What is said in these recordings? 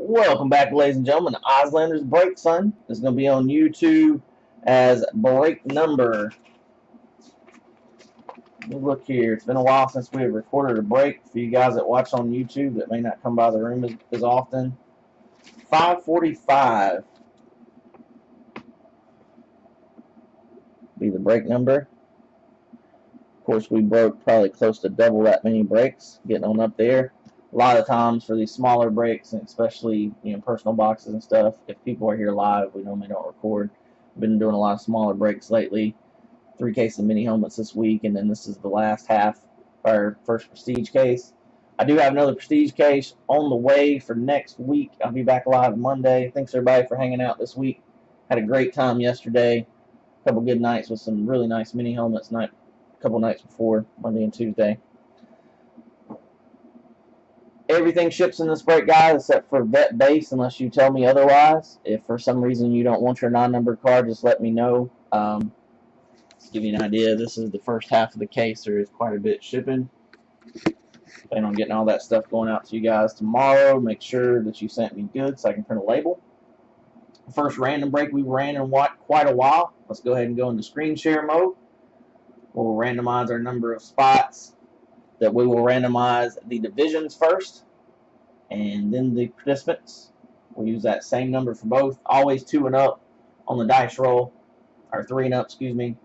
Welcome back, ladies and gentlemen, to Ozlander's Break Son. This is going to be on YouTube as break number. Let me look here. It's been a while since we have recorded a break. For you guys that watch on YouTube that may not come by the room as often. 545 be the break number. Of course, we broke probably close to double that many breaks, getting on up there. A lot of times for these smaller breaks, and especially personal boxes and stuff, if people are here live, we normally don't record. I've been doing a lot of smaller breaks lately. 3 cases of mini helmets this week, and then this is the last half of our first prestige case. I do have another prestige case on the way for next week. I'll be back live Monday. Thanks everybody for hanging out this week. Had a great time yesterday. A couple good nights with some really nice mini helmets. A couple nights before, Monday and Tuesday. Everything ships in this break, guys, except for vet base, unless you tell me otherwise. If for some reason you don't want your non-numbered card, just let me know. To give you an idea, this is the first half of the case. There is quite a bit shipping. Plan on getting all that stuff going out to you guys tomorrow. Make sure that you sent me good so I can print a label. The first random break we ran in quite a while. Let's go ahead and go into screen share mode. We'll randomize our number of spots. That we will randomize the divisions first and then the participants. We'll use that same number for both. Always 2 and up on the dice roll, or 3 and up, excuse me.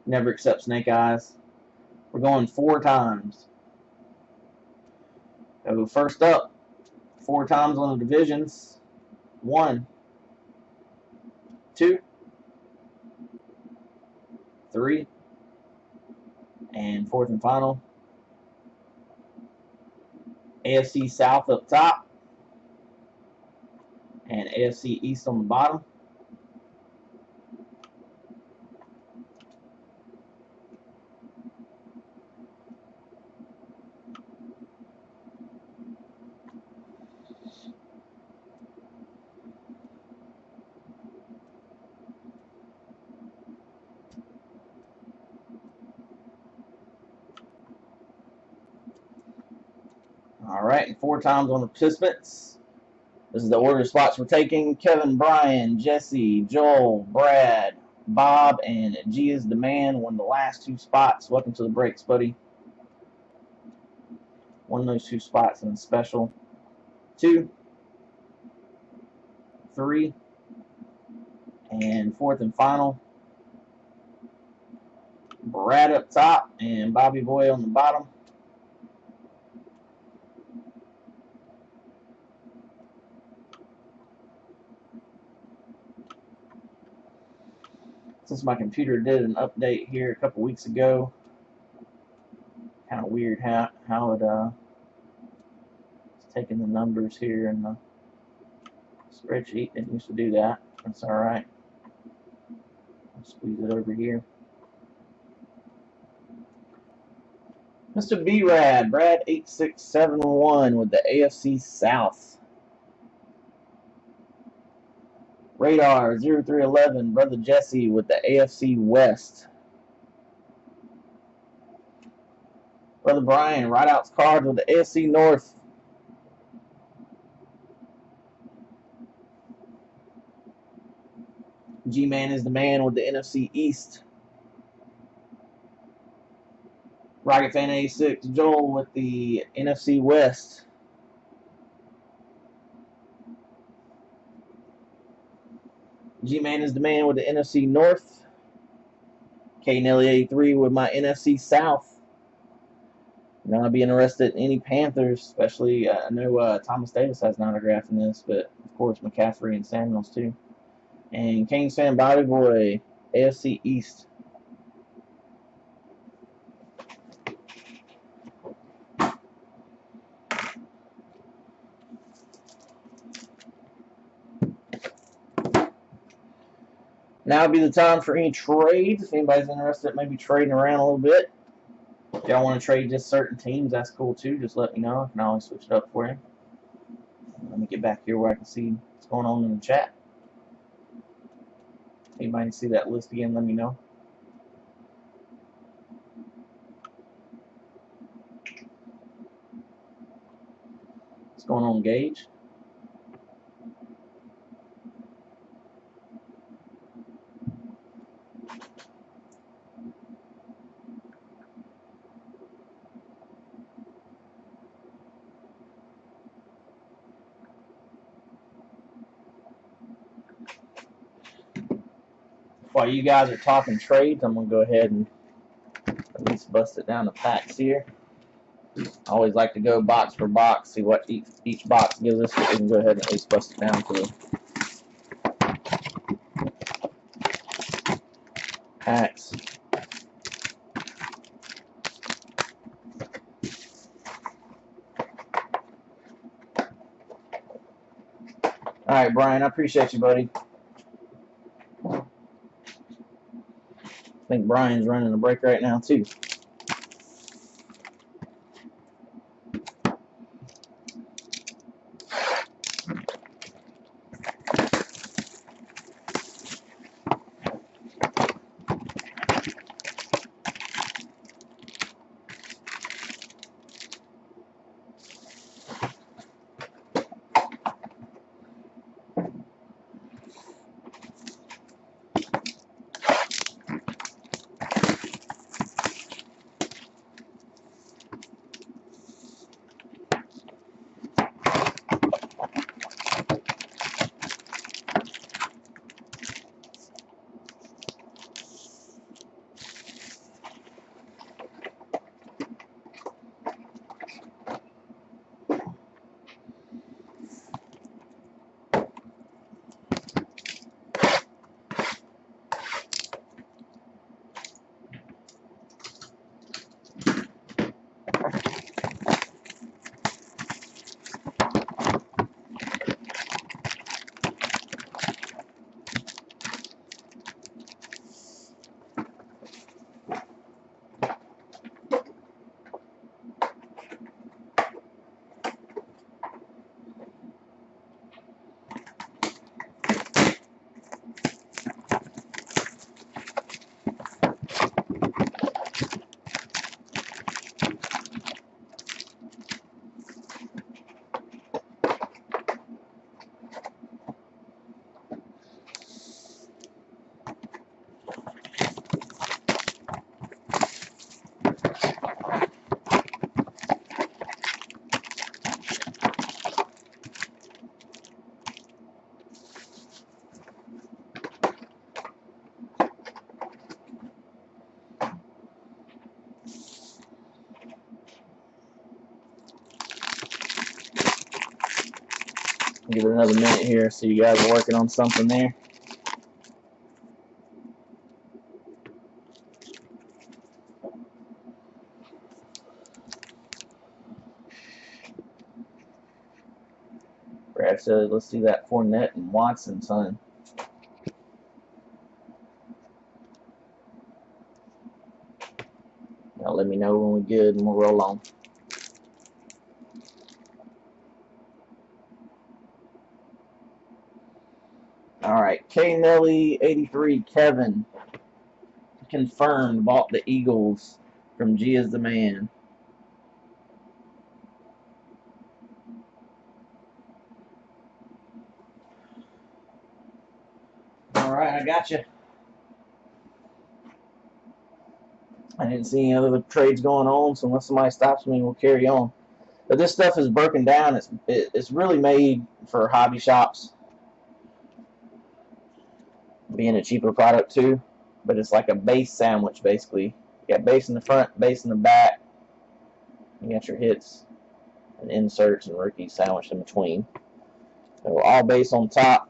Never accept snake eyes. We're going 4 times. So first up, 4 times on the divisions. 1, 2, 3, and 4th and final. AFC South up top and AFC East on the bottom. All right, and 4 times on the participants. This is the order of spots we're taking. Kevin, Brian, Jesse, Joel, Brad, Bob, and G is the man. Won the last 2 spots. Welcome to the breaks, buddy. Won those 2 spots in the special. 2, 3, and 4th and final. Brad up top and Bobby Boy on the bottom. Since my computer did an update here a couple weeks ago, kind of weird how it's taking the numbers here in the spreadsheet. It used to do that. That's all right. I'll squeeze it over here. Mr. B-Rad, Brad 8671 with the AFC South. Radar 0311, Brother Jesse with the AFC West. Brother Brian, Rideouts Cards with the AFC North. G-Man is the man with the NFC East. Rocket Fan 86, Joel with the NFC West. G-Man is the man with the NFC North. K Nelly 83 with my NFC South. Now I'd be interested in any Panthers, especially I know Thomas Davis has an autograph in this, but of course McCaffrey and Samuels too. And Kings fan Bobby Boy, AFC East. Now would be the time for any trades. If anybody's interested in maybe trading around a little bit. If y'all want to trade just certain teams, that's cool too. Just let me know. I can always switch it up for you. Let me get back here where I can see what's going on in the chat. Anybody can see that list again, let me know. What's going on, Gage? while you guys are talking trades, I'm going to go ahead and at least bust it down to packs here. I always like to go box for box, see what each box gives us, but we can go ahead and at least bust it down to the packs. Alright, Brian, I appreciate you, buddy. I think Brian's running a break right now, too. Give it another minute here so you guys are working on something there. Brad said, let's see that Fournette and Watson, son. Now let me know when we're good and we'll roll on. Alright, K Nelly 83 Kevin confirmed, bought the Eagles from G is the Man. Alright, I got you. I didn't see any other trades going on, so unless somebody stops me, we'll carry on. But this stuff is broken down. It's really made for hobby shops, being a cheaper product too. But it's like a base sandwich, basically. You got base in the front, base in the back. You got your hits and inserts and rookies sandwiched in between. So all base on top.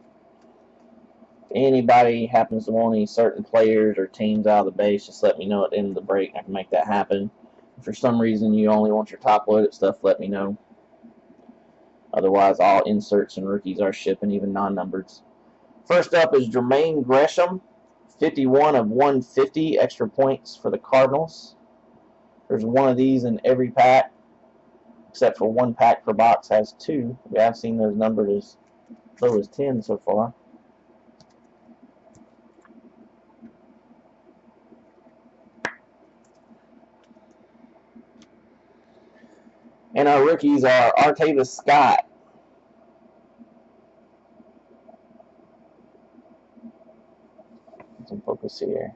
If anybody happens to want any certain players or teams out of the base, just let me know at the end of the break. I can make that happen. If for some reason you only want your top loaded stuff, let me know. Otherwise, all inserts and rookies are shipping, even non-numbered. First up is Jermaine Gresham, 51 of 150 extra points for the Cardinals. There's one of these in every pack, except for one pack per box has two. We have seen those numbered as low as 10 so far. And our rookies are Artavis Scott, some focus here.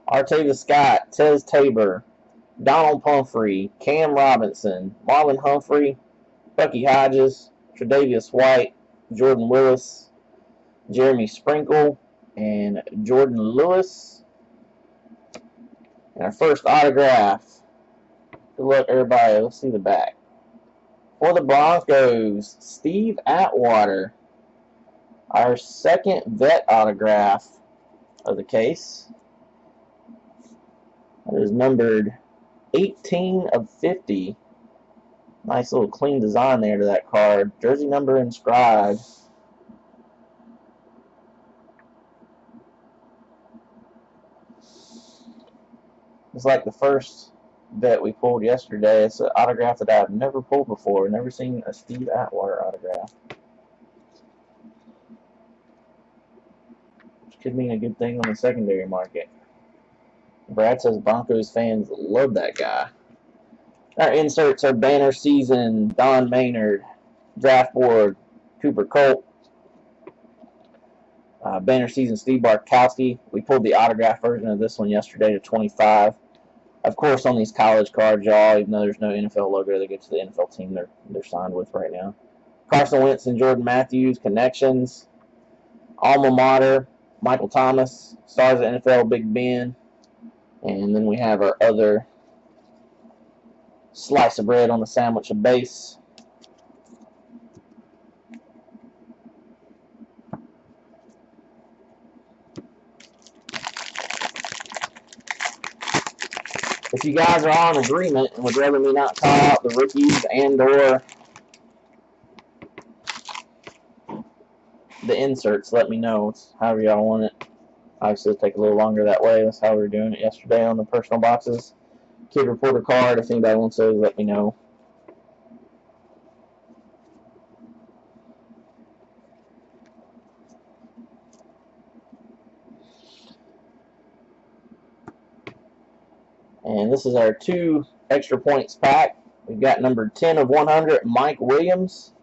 Artavis Scott, Tez Tabor, Donald Pumphrey, Cam Robinson, Marlon Humphrey, Bucky Hodges, Tre'Davious White, Jordan Willis, Jeremy Sprinkle, and Jordan Lewis. And our first autograph. Good luck, everybody. Let's see the back. For the Broncos, Steve Atwater. Our second vet autograph of the case. That is numbered 18 of 50. Nice little clean design there to that card. Jersey number inscribed. It's like the first vet we pulled yesterday. It's an autograph that I've never pulled before. Never seen a Steve Atwater autograph. Which could mean a good thing on the secondary market. Brad says Broncos fans love that guy. Our inserts are Banner Season, Don Maynard, Draft Board, Cooper Colt, Banner Season, Steve Bartkowski. We pulled the autograph version of this one yesterday to 25. Of course, on these college cards, y'all, even though there's no NFL logo, they get to the NFL team they're signed with right now. Carson Wentz and Jordan Matthews, connections. Alma Mater, Michael Thomas, Stars of NFL, Big Ben. And then we have our other slice of bread on the sandwich of base. If you guys are all in agreement and would rather me not call out the rookies and or the inserts, let me know. It's however y'all want it. Obviously, it'll take a little longer that way. That's how we were doing it yesterday on the personal boxes. Kid Reporter card, if anybody wants those, let me know. And this is our 2 extra points pack. We've got number 10 of 100, Mike Williams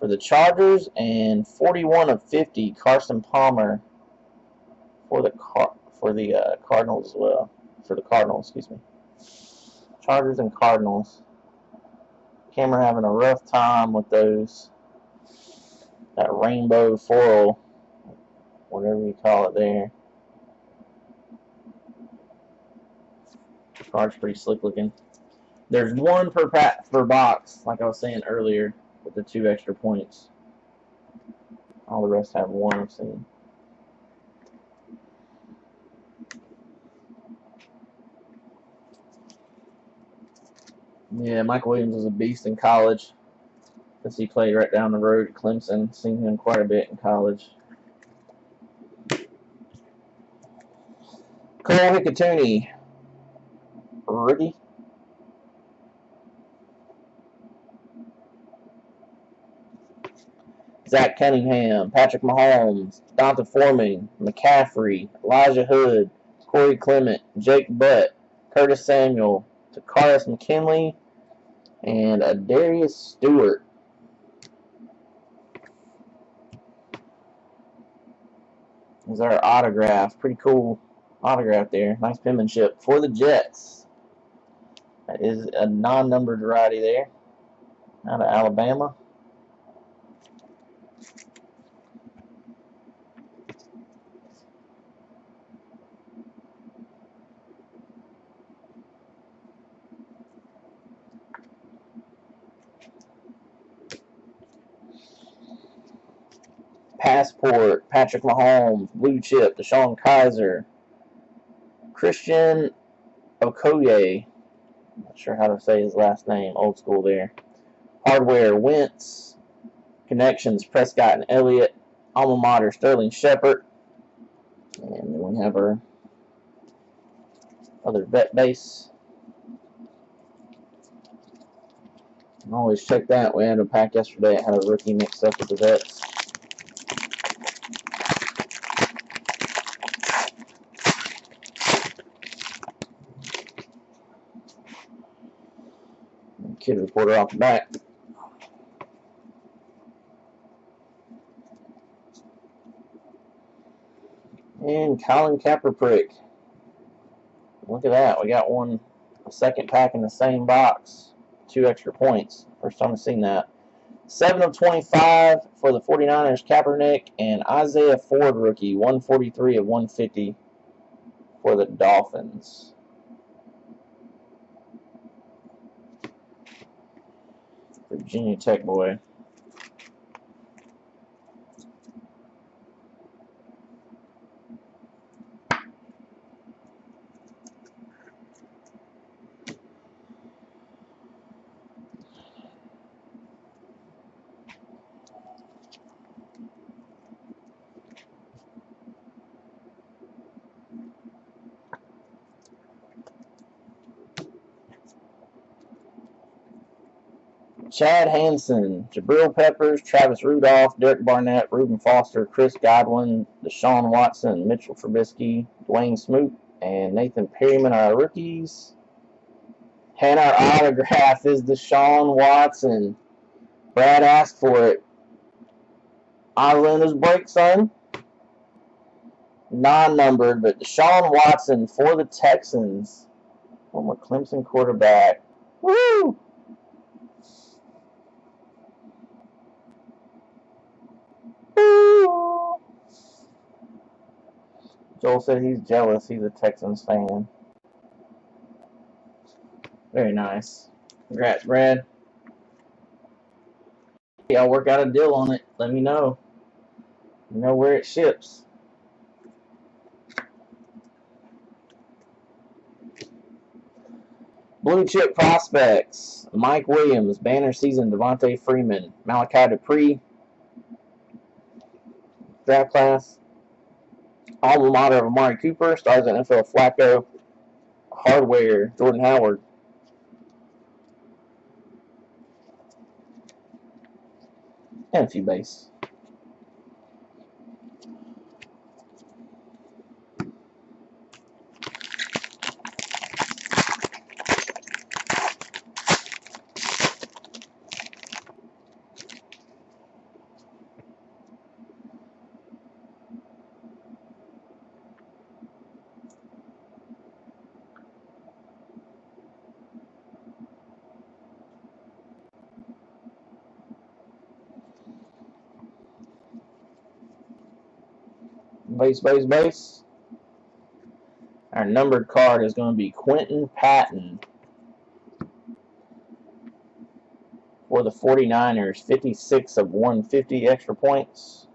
for the Chargers, and 41 of 50, Carson Palmer for the Cardinals as well. For the Cardinals, excuse me. Chargers and Cardinals. Camera having a rough time with those. That rainbow foil, whatever you call it there. The card's pretty slick looking. There's 1 per box, like I was saying earlier, with the 2 extra points. All the rest have 1, I've seen. Yeah, Mike Williams was a beast in college. Because he played right down the road at Clemson. Seen him quite a bit in college. Cole Hickathony, rookie. Zach Cunningham, Patrick Mahomes, Donta Foreman, McCaffrey, Elijah Hood, Corey Clement, Jake Butt, Curtis Samuel, Takaris McKinley, and Darius Stewart. Is our autograph. Pretty cool autograph there. Nice penmanship for the Jets. That is a non-numbered variety there. Out of Alabama. Passport, Patrick Mahomes, Blue Chip, Deshaun Kaiser, Christian Okoye, not sure how to say his last name, old school there. Hardware, Wentz, Connections, Prescott and Elliott, Alma Mater, Sterling Shepard, and then we have our other vet base. And always check that. We had a pack yesterday. It had a rookie mixed up with the vets. Kid Reporter off the back. And Colin Kaepernick. Look at that. We got a second pack in the same box. 2 extra points. First time I've seen that. 7 of 25 for the 49ers, Kaepernick, and Isaiah Ford rookie, 143 of 150 for the Dolphins. Virginia Tech boy. Chad Hansen, Jabril Peppers, Travis Rudolph, Derek Barnett, Reuben Foster, Chris Godwin, Deshaun Watson, Mitchell Trubisky, Dwayne Smoot, and Nathan Perryman are our rookies. And our autograph is Deshaun Watson. Brad asked for it. Islanders break, son. Non-numbered, but Deshaun Watson for the Texans. Former Clemson quarterback. Woo! Joel said he's jealous. He's a Texans fan. Very nice. Congrats, Brad. Y'all work out a deal on it. Let me know. You know where it ships. Blue chip prospects. Mike Williams, banner season, Devontae Freeman, Malachi Dupree, draft class. Alma mater of Amari Cooper, stars in NFL Flacco, hardware, Jordan Howard. And a few base. Base. Our numbered card is going to be Quentin Patton for the 49ers. 56 of 150 extra points.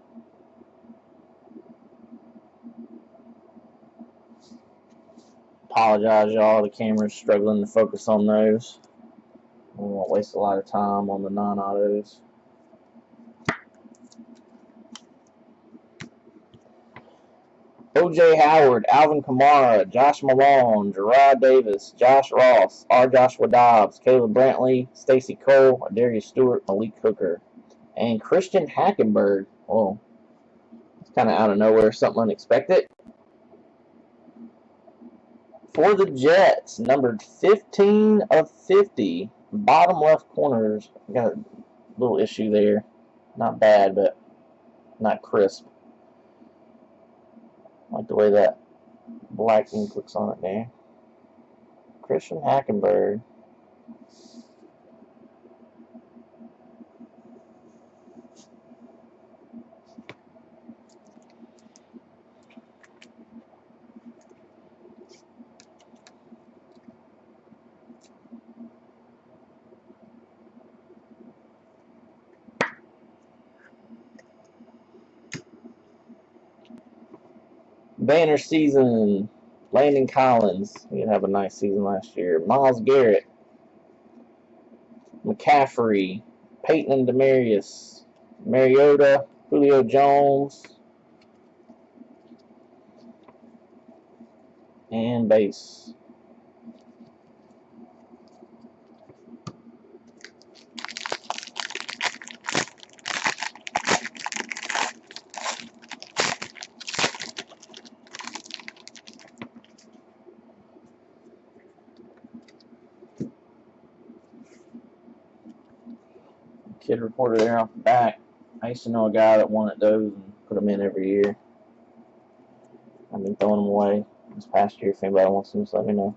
Apologize, y'all. The camera's struggling to focus on those. We won't waste a lot of time on the non-autos. O.J. Howard, Alvin Kamara, Josh Malone, Gerard Davis, Josh Ross, R. Joshua Dobbs, Caleb Brantley, Stacey Cole, Darius Stewart, Malik Hooker, and Christian Hackenberg. Oh, it's kind of out of nowhere, something unexpected. For the Jets, numbered 15 of 50, bottom left corners. Got a little issue there. Not bad, but not crisp. I like the way that black ink looks on it there. Christian Hackenberg. Banner season, Landon Collins. He didn't have a nice season last year. Myles Garrett, McCaffrey, Peyton and Demarius, Mariota, Julio Jones, and base. Kid reporter there off the back. I used to know a guy that wanted those and put them in every year. I've been throwing them away this past year. If anybody wants them, just let me know.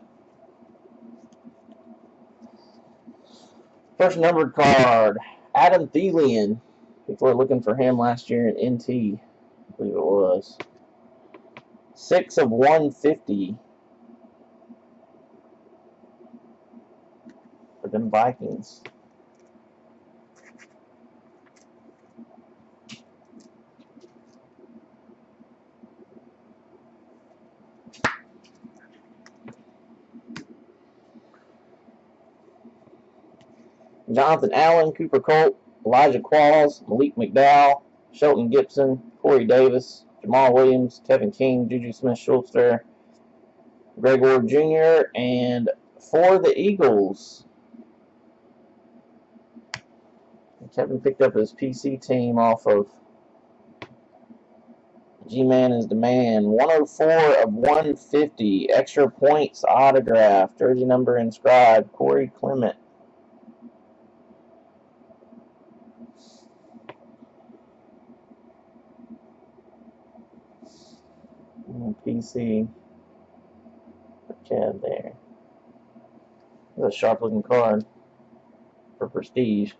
First numbered card, Adam Thielen. People were looking for him last year in NT, I believe it was. 6 of 150 for them Vikings. Jonathan Allen, Cooper Colt, Elijah Qualls, Malik McDowell, Shelton Gibson, Corey Davis, Jamal Williams, Kevin King, Juju Smith-Schuster, Greg Ward Jr., and for the Eagles, Kevin picked up his PC team off of G-Man is the Man. 104 of 150. Extra points autograph. Jersey number inscribed. Corey Clement. PC. Chad there. That's a sharp looking card for prestige.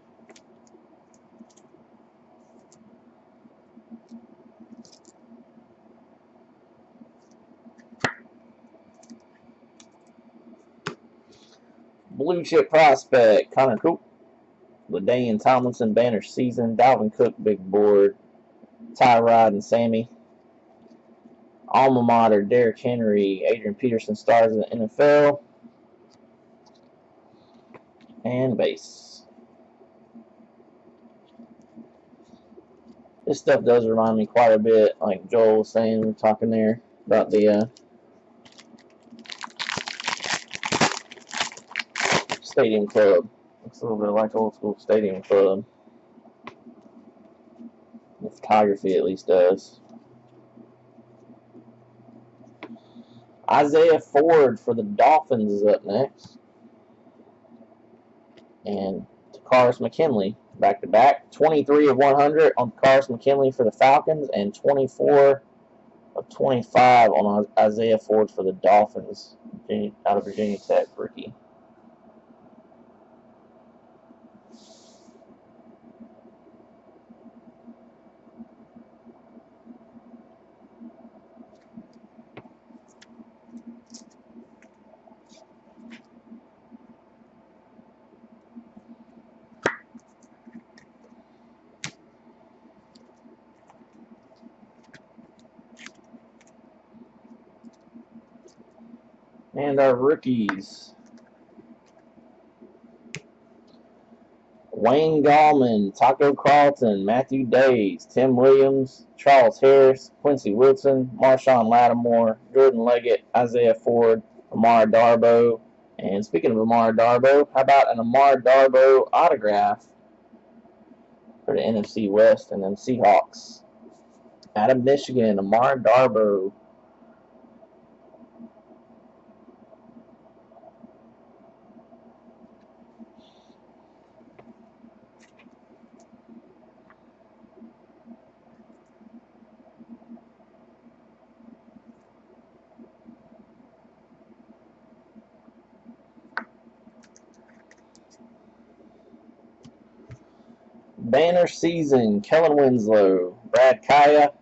Blue chip prospect. Connor Coop. LaDainian Tomlinson banner season. Dalvin Cook big board. Tyrod and Sammy. Alma mater, Derrick Henry, Adrian Peterson stars in the NFL. And base. This stuff does remind me quite a bit, like Joel was saying, talking there about the Stadium Club. Looks a little bit like old school Stadium Club. The photography at least does. Isaiah Ford for the Dolphins is up next. And Takaris McKinley, back-to-back. 23 of 100 on Takaris McKinley for the Falcons, and 24 of 25 on Isaiah Ford for the Dolphins, out of Virginia Tech rookie. And our rookies. Wayne Gallman, Taco Carlton, Matthew Days, Tim Williams, Charles Harris, Quincy Wilson, Marshawn Lattimore, Jordan Leggett, Isaiah Ford, Amar Darboh. And speaking of Amar Darboh, how about an Amar Darboh autograph for the NFC West and them Seahawks? Out of Michigan, Amar Darboh. Banner season, Kellen Winslow, Brad Kaya,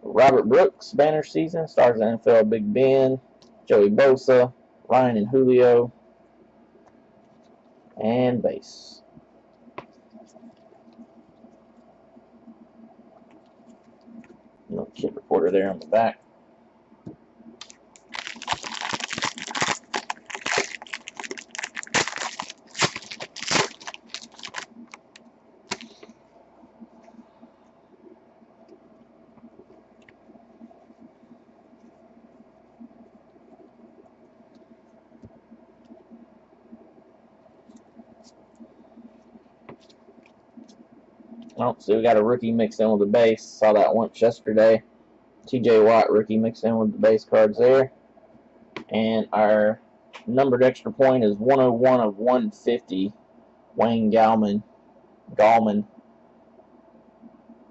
Robert Brooks, banner season, stars in NFL Big Ben, Joey Bosa, Ryan and Julio, and base. Little kid reporter there on the back. Oh, so we got a rookie mixed in with the base. Saw that once yesterday. TJ Watt rookie mixed in with the base cards there. And our numbered extra point is 101 of 150. Wayne Gallman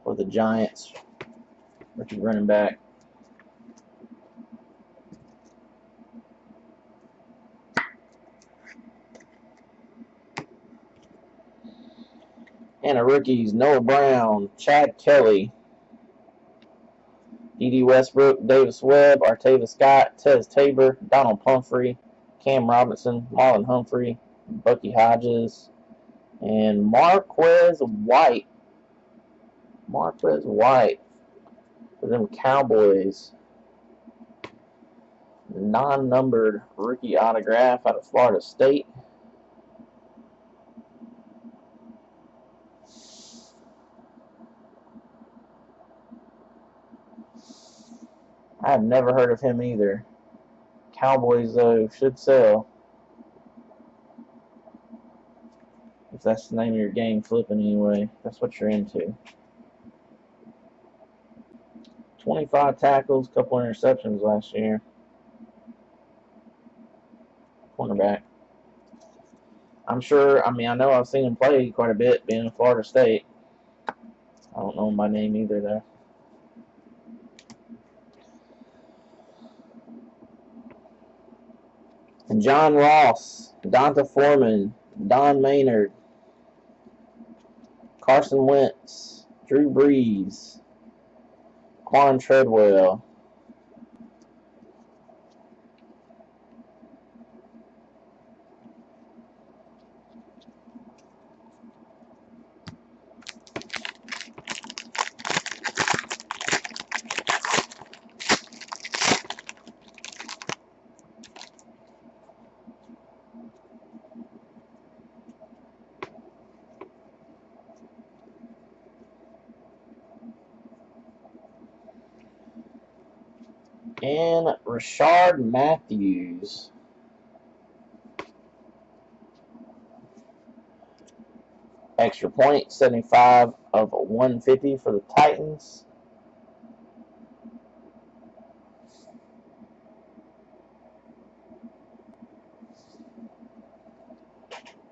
for the Giants. Rookie running back. And a rookies, Noah Brown, Chad Kelly, D.D. Westbrook, Davis Webb, Artavis Scott, Tez Tabor, Donald Pumphrey, Cam Robinson, Marlon Humphrey, Bucky Hodges, and Marquez White. Marquez White for them Cowboys. Non-numbered rookie autograph out of Florida State. I've never heard of him either. Cowboys, though, should sell. If that's the name of your game, flipping anyway. That's what you're into. 25 tackles, couple interceptions last year. Cornerback. I'm sure, I know I've seen him play quite a bit being in Florida State. I don't know him by name either, though. And John Ross, Donta Foreman, Don Maynard, Carson Wentz, Drew Brees, Quan Treadwell. And Rashard Matthews. Extra point, 75 of 150 for the Titans.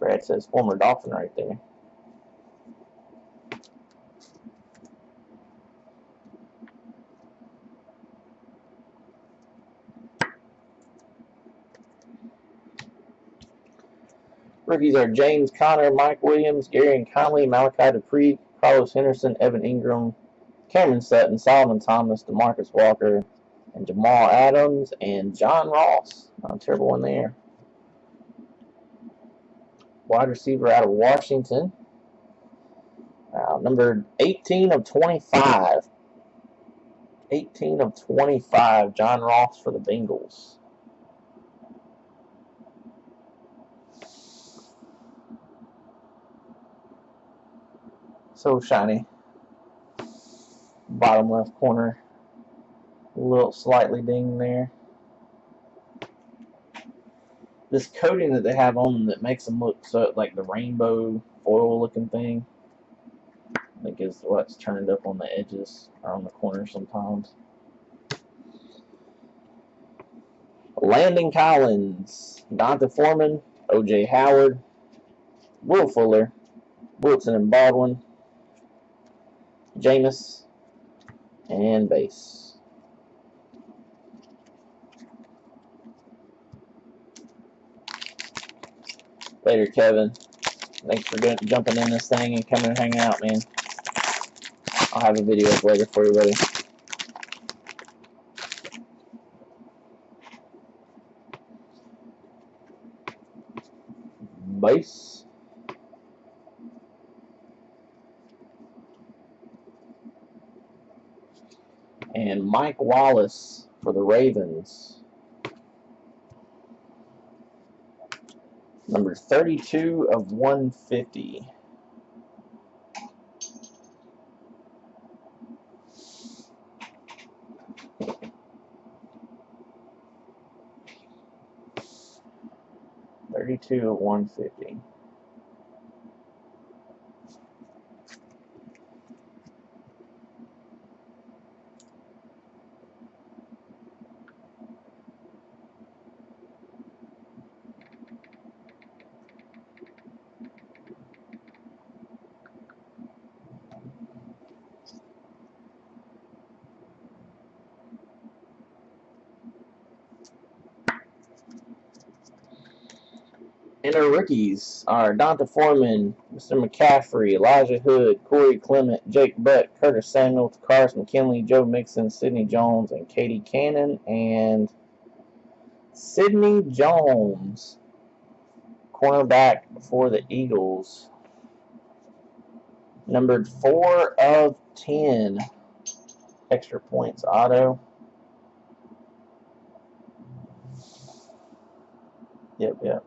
Brad says former Dolphin right there. Rookies are James Conner, Mike Williams, Gary Conley, Malachi Dupree, Carlos Henderson, Evan Ingram, Cameron Sutton, Solomon Thomas, DeMarcus Walker, and Jamal Adams, and John Ross. Not a terrible one there. Wide receiver out of Washington. Number 18 of 25. 18 of 25, John Ross for the Bengals. So shiny. Bottom left corner. A little slightly ding there. This coating that they have on them that makes them look so like the rainbow foil looking thing. I think is what's turned up on the edges or on the corners sometimes. Landon Collins, Donta Foreman, O.J. Howard, Will Fuller, Wilson and Baldwin, Jameis, and base. Later, Kevin. Thanks for jumping in this thing and coming and hanging out, man. I'll have a video up later for you, buddy. Base. And Mike Wallace for the Ravens. Number 32 of 150. $32 of 150. And our rookies are Donta Foreman, Mr. McCaffrey, Elijah Hood, Corey Clement, Jake Butt, Curtis Samuel, Takaris McKinley, Joe Mixon, Sidney Jones, and Katie Cannon. And Sidney Jones, cornerback for the Eagles. Numbered 4 of 10. Extra points auto. Yep.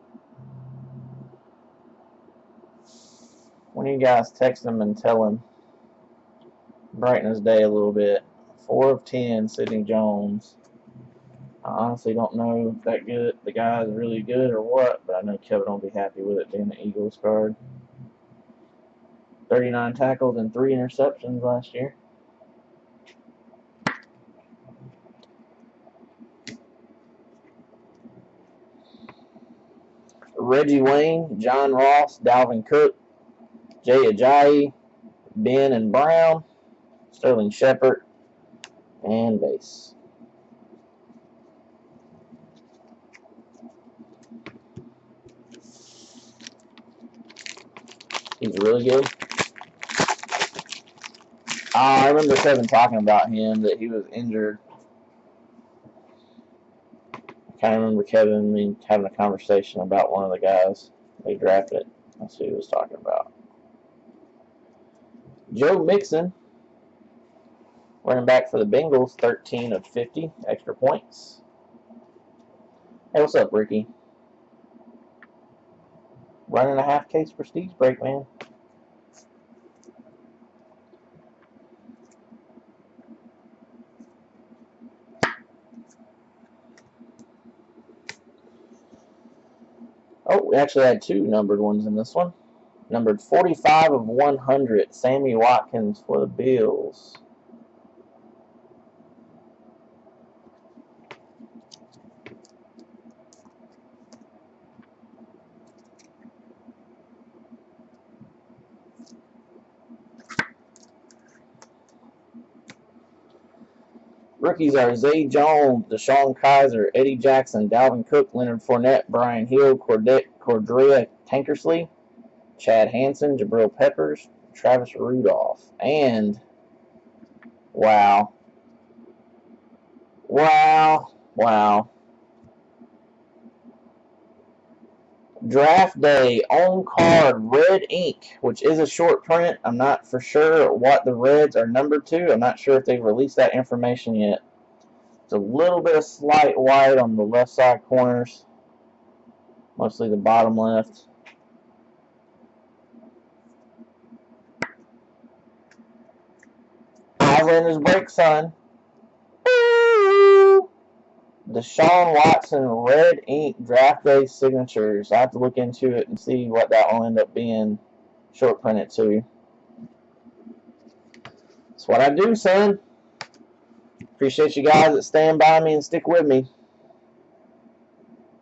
When you guys text him and tell him, brighten his day a little bit. 4 of 10, Sidney Jones. I honestly don't know if that good. The guy is really good or what, but I know Kevin will be happy with it being the Eagles card. 39 tackles and 3 interceptions last year. Reggie Wayne, John Ross, Dalvin Cook, Jay Ajayi, Ben and Brown, Sterling Shepard, and base. He's really good. I remember Kevin talking about him, that he was injured. I kind of remember Kevin having a conversation about one of the guys they drafted. That's who he was talking about. Joe Mixon, running back for the Bengals, 13 of 50, extra points. Hey, what's up, Ricky? Running a half case prestige break, man. Oh, we actually had 2 numbered ones in this one. Numbered 45 of 100, Sammy Watkins for the Bills. Rookies are Zay Jones, Deshaun Kaiser, Eddie Jackson, Dalvin Cook, Leonard Fournette, Brian Hill, Cordrea Tankersley, Chad Hansen, Jabril Peppers, Travis Rudolph. And, wow. Draft day, on card, red ink, which is a short print. I'm not for sure what the reds are numbered to. I'm not sure if they've released that information yet. It's a little bit of slight white on the left side corners, mostly the bottom left. Islanders break, son. Deshaun Watson red ink draft day signatures. I have to look into it and see what that will end up being short printed to. That's what I do, son. Appreciate you guys that stand by me and stick with me.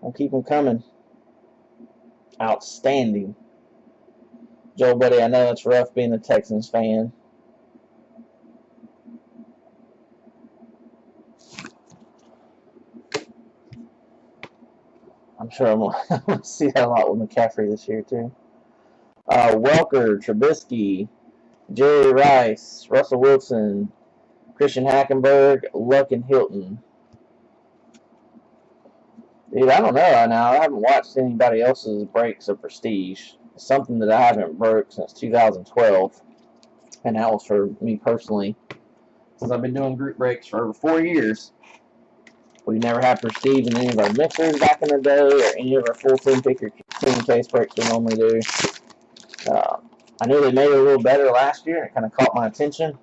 I'll keep them coming. Outstanding. Joe, buddy, I know it's rough being a Texans fan. I'm sure I'm going to see that a lot with McCaffrey this year, too. Welker, Trubisky, Jerry Rice, Russell Wilson, Christian Hackenberg, Luck, and Hilton. Dude, I don't know right now. I haven't watched anybody else's breaks of prestige. It's something that I haven't broke since 2012. And that was for me personally. Since I've been doing group breaks for over 4 years. We never had prestige in any of our mixers back in the day, or any of our full team picker team case breaks we normally do. I knew they made it a little better last year, and it kind of caught my attention.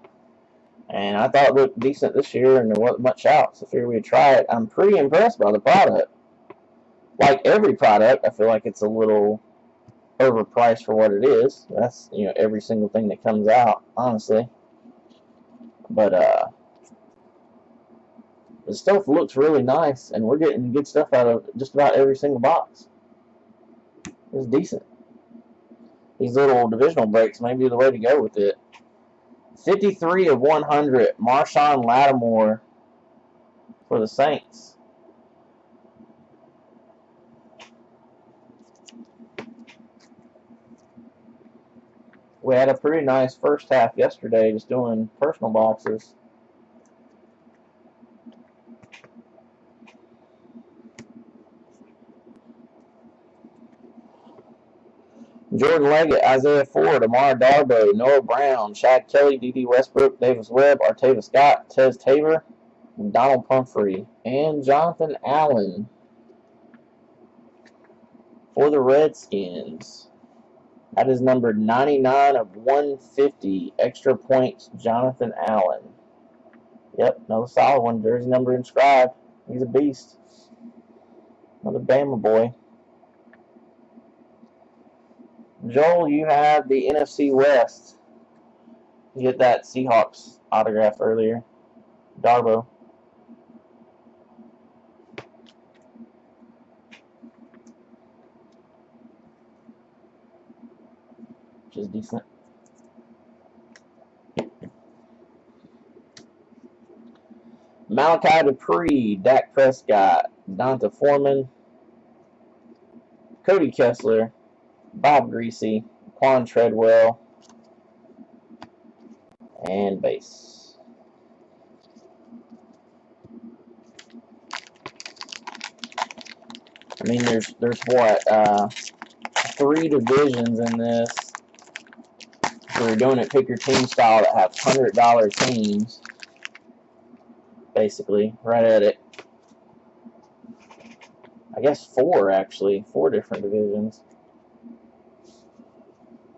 And I thought it looked decent this year, and there wasn't much out, so I figured we'd try it. I'm pretty impressed by the product. Like every product, I feel like it's a little overpriced for what it is. That's, every single thing that comes out, honestly. But, the stuff looks really nice, and we're getting good stuff out of just about every single box. It's decent. These little divisional breaks may be the way to go with it. 53 of 100, Marshawn Lattimore for the Saints. We had a pretty nice first half yesterday just doing personal boxes. Jordan Leggett, Isaiah Ford, Amar Darboh, Noah Brown, Shad Kelly, D.D. Westbrook, Davis Webb, Artava Scott, Tez Tabor, Donald Pumphrey, and Jonathan Allen for the Redskins. That is numbered 99 of 150. Extra points, Jonathan Allen. Yep, another solid one. Jersey number inscribed. He's a beast. Another Bama boy. Joel, you have the NFC West. You get that Seahawks autograph earlier. Darboh. Which is decent. Malachi Dupree, Dak Prescott, Donta Foreman, Cody Kessler, Bob Greasy, Quan Treadwell, and base. I mean, there's what, 3 divisions in this. So we're doing it pick your team style that have $100 teams. Basically, right at it. I guess 4 actually. 4 different divisions.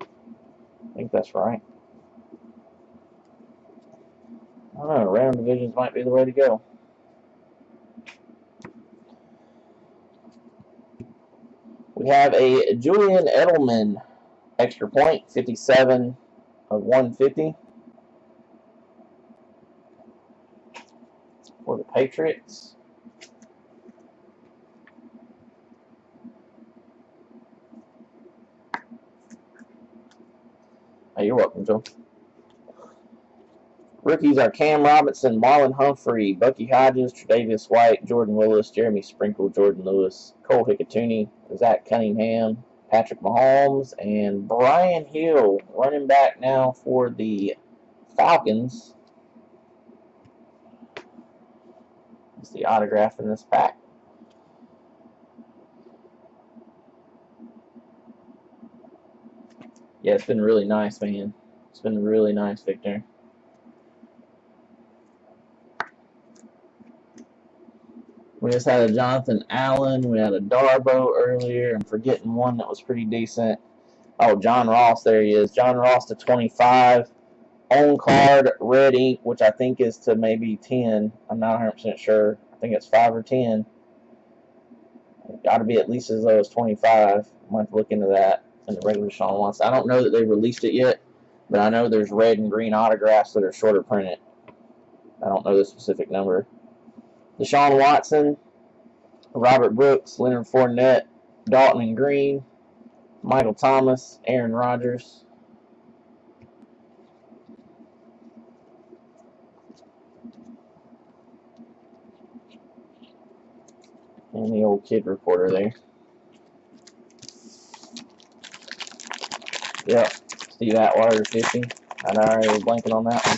I think that's right. I don't know. Random divisions might be the way to go. We have a Julian Edelman extra point, 57 of 150 for the Patriots. Hey, you're welcome, Joe. Rookies are Cam Robinson, Marlon Humphrey, Bucky Hodges, Tre'Davious White, Jordan Willis, Jeremy Sprinkle, Jordan Lewis, Cole Hickathuney, Zach Cunningham, Patrick Mahomes, and Brian Hill, running back now for the Falcons. That's the autograph in this pack. Yeah, it's been really nice, man. It's been really nice, Victor. We just had a Jonathan Allen. We had a Darboh earlier. I'm forgetting one that was pretty decent. Oh, John Ross. There he is. John Ross to 25. On card, red ink, which I think is to maybe 10. I'm not 100% sure. I think it's 5 or 10. It got to be at least as low as 25. I might have to look into that in the regular Deshaun Watson. I don't know that they released it yet, but I know there's red and green autographs that are shorter printed. I don't know the specific number. Deshaun Watson, Robert Brooks, Leonard Fournette, Dalton and Green, Michael Thomas, Aaron Rodgers. And the old kid reporter there. Yep, Steve Atwater 50. I already was blanking on that one.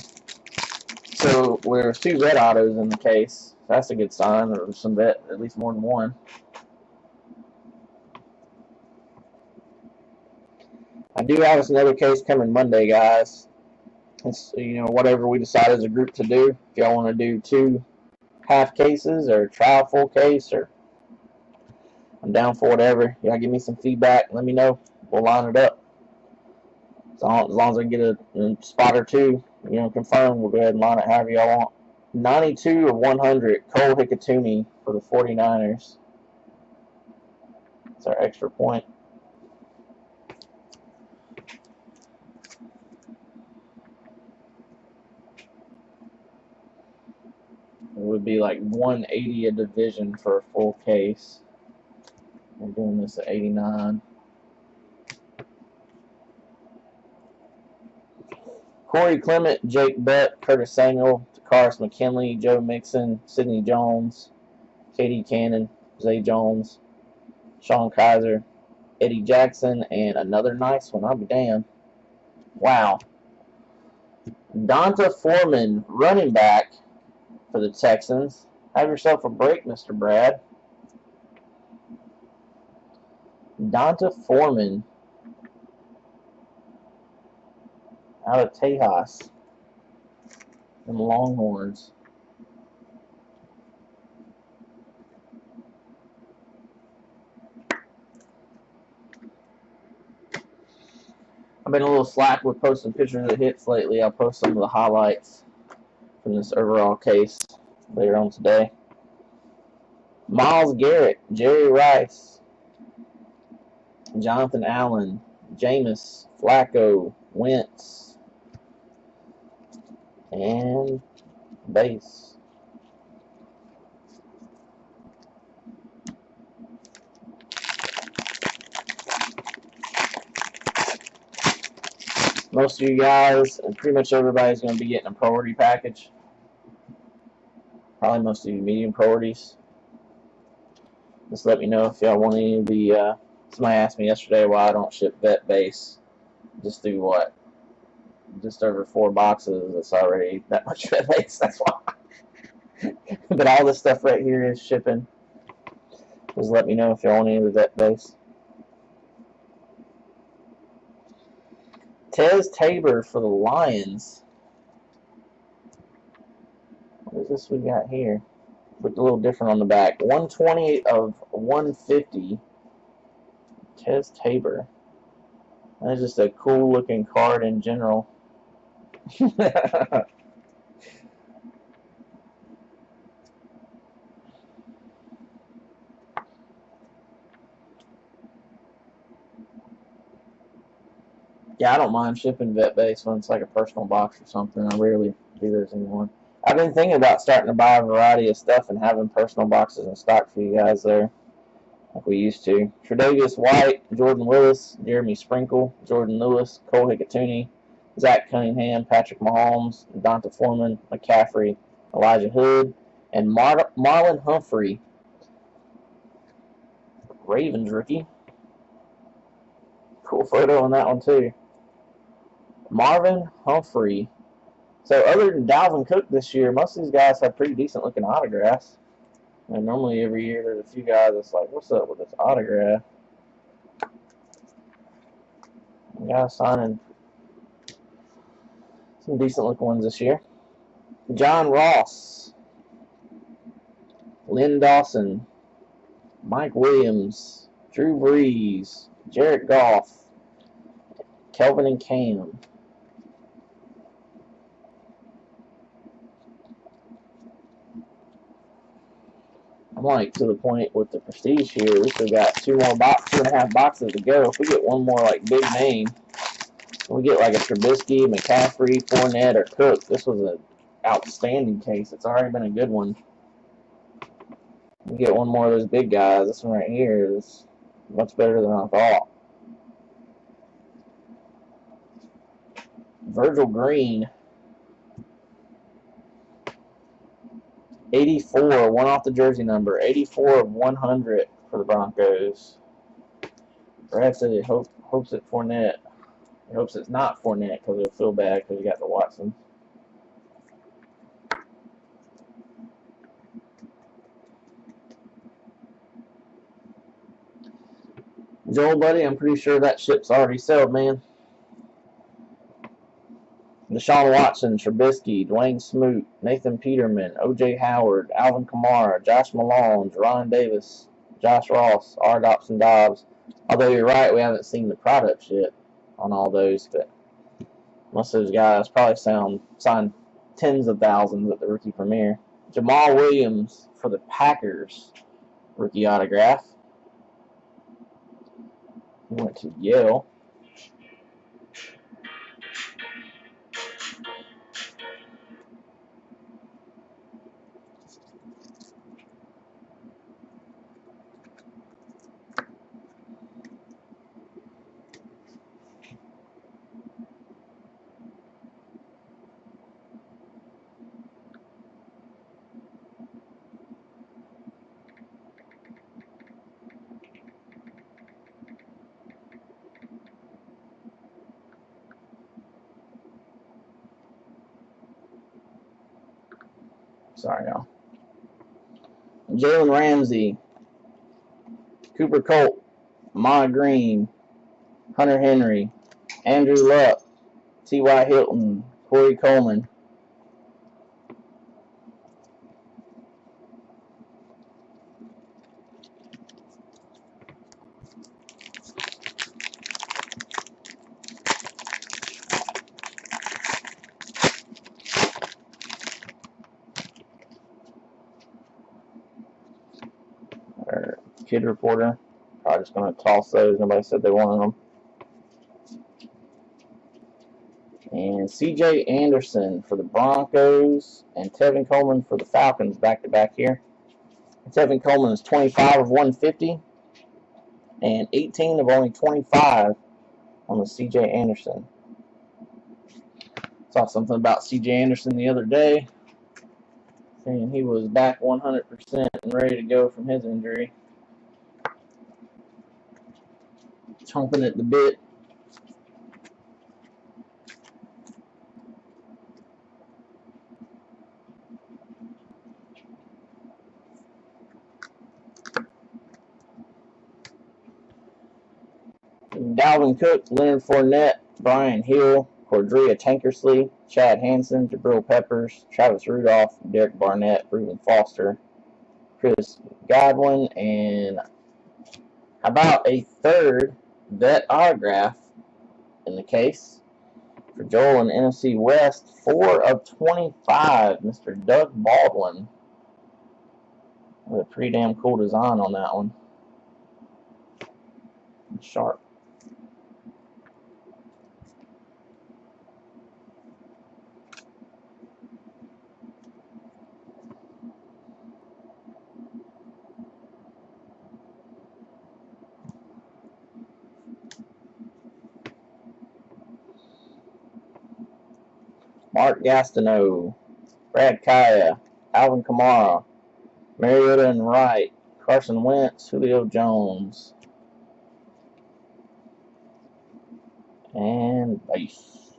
So there's 2 red autos in the case. That's a good sign. There was some bet, at least more than one. I do have us another case coming Monday, guys. It's, whatever we decide as a group to do. If y'all want to do 2 half cases or try a full case, or I'm down for whatever. Y'all give me some feedback. Let me know. We'll line it up. As long as I can get a spot or 2, confirmed, we'll go ahead and line it however y'all want. 92 of 100, Cole Hickathuney for the 49ers. That's our extra point. It would be like 180 a division for a full case. We're doing this at 89. Corey Clement, Jake Butt, Curtis Samuel, Takaris McKinley, Joe Mixon, Sidney Jones, Katie Cannon, Zay Jones, Sean Kaiser, Eddie Jackson, and another nice one. I'll be damned. Wow. Donta Foreman, running back for the Texans. Have yourself a break, Mr. Brad. Donta Foreman out of Tejas and Longhorns. I've been a little slack with posting pictures of hits lately. I'll post some of the highlights from this overall case later on today. Myles Garrett, Jerry Rice, Jonathan Allen, Jameis, Flacco, Wentz, and base. Most of you guys, and pretty much everybody's going to be getting a priority package. Probably most of you medium priorities. Just let me know if y'all want any of the, somebody asked me yesterday why I don't ship vet base. Just do what? Just over 4 boxes, it's already that much vet base, that's why. But all this stuff right here is shipping. Just let me know if y'all want any of the vet base. Tez Tabor for the Lions. What is this we got here? Looked a little different on the back. 120 of 150. Tez Tabor. That's just a cool looking card in general. Yeah, I don't mind shipping vet base when it's like a personal box or something. I rarely do those anymore. I've been thinking about starting to buy a variety of stuff and having personal boxes in stock for you guys there, like we used to. Tre'Davious White, Jordan Willis, Jeremy Sprinkle, Jordan Lewis, Cole Hikatuni, Zach Cunningham, Patrick Mahomes, Donta Foreman, McCaffrey, Elijah Hood, and Marlon Humphrey, Ravens rookie. Cool photo on that one too. Marvin Humphrey. So other than Dalvin Cook this year, most of these guys have pretty decent looking autographs. And normally every year there's a few guys that's like, what's up with this autograph? Guys signing some decent looking ones this year. John Ross, Lynn Dawson, Mike Williams, Drew Brees, Jared Goff, Kelvin and Cam. I'm like to the point with the prestige here. We still got 2.5 boxes to go. If we get one more like big name, we get like a Trubisky, McCaffrey, Fournette, or Cook. This was an outstanding case. It's already been a good one. We get one more of those big guys. This one right here is much better than I thought. Virgil Green. 84, one off the jersey number. 84 of 100 for the Broncos. Brad said he hopes it's Fournette. He hopes it's not Fournette because he'll feel bad because he got the Watson. Joel, buddy, I'm pretty sure that ship's already sailed, man. Deshaun Watson, Trubisky, Dwayne Smoot, Nathan Peterman, O.J. Howard, Alvin Kamara, Josh Malone, Ron Davis, Josh Ross, R. Dobson Dobbs. Although you're right, we haven't seen the products yet on all those, but most of those guys probably signed tens of thousands at the rookie premiere. Jamal Williams for the Packers, rookie autograph. He went to Yale. Sorry, y'all. Jalen Ramsey, Cooper Colt, Ahman Green, Hunter Henry, Andrew Luck, T.Y. Hilton, Corey Coleman. Our kid reporter. Probably just going to toss those. Nobody said they wanted them. And C.J. Anderson for the Broncos and Tevin Coleman for the Falcons back-to-back here. And Tevin Coleman is 25 of 150 and 18 of only 25 on the C.J. Anderson. Saw something about C.J. Anderson the other day, saying he was back 100% and ready to go from his injury. Chomping at the bit. Dalvin Cook, Leonard Fournette, Brian Hill, Cordrea Tankersley, Chad Hansen, Jabril Peppers, Travis Rudolph, Derek Barnett, Reuben Foster, Chris Godwin, and about a third vet autograph in the case for Joel and NFC West. 4 of 25, Mr. Doug Baldwin. With a pretty damn cool design on that one. Sharp. Mark Gastineau, Brad Kaya, Alvin Kamara, Mariota and Wright, Carson Wentz, Julio Jones, and base.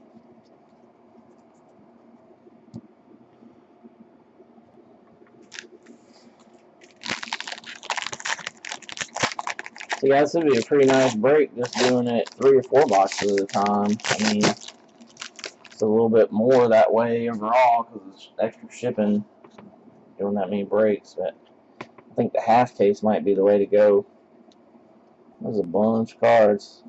So yeah, this would be a pretty nice break, just doing it 3 or 4 boxes at a time. I mean, it's a little bit more that way overall because it's extra shipping, doing that many breaks. But I think the half case might be the way to go. There's a bunch of cards.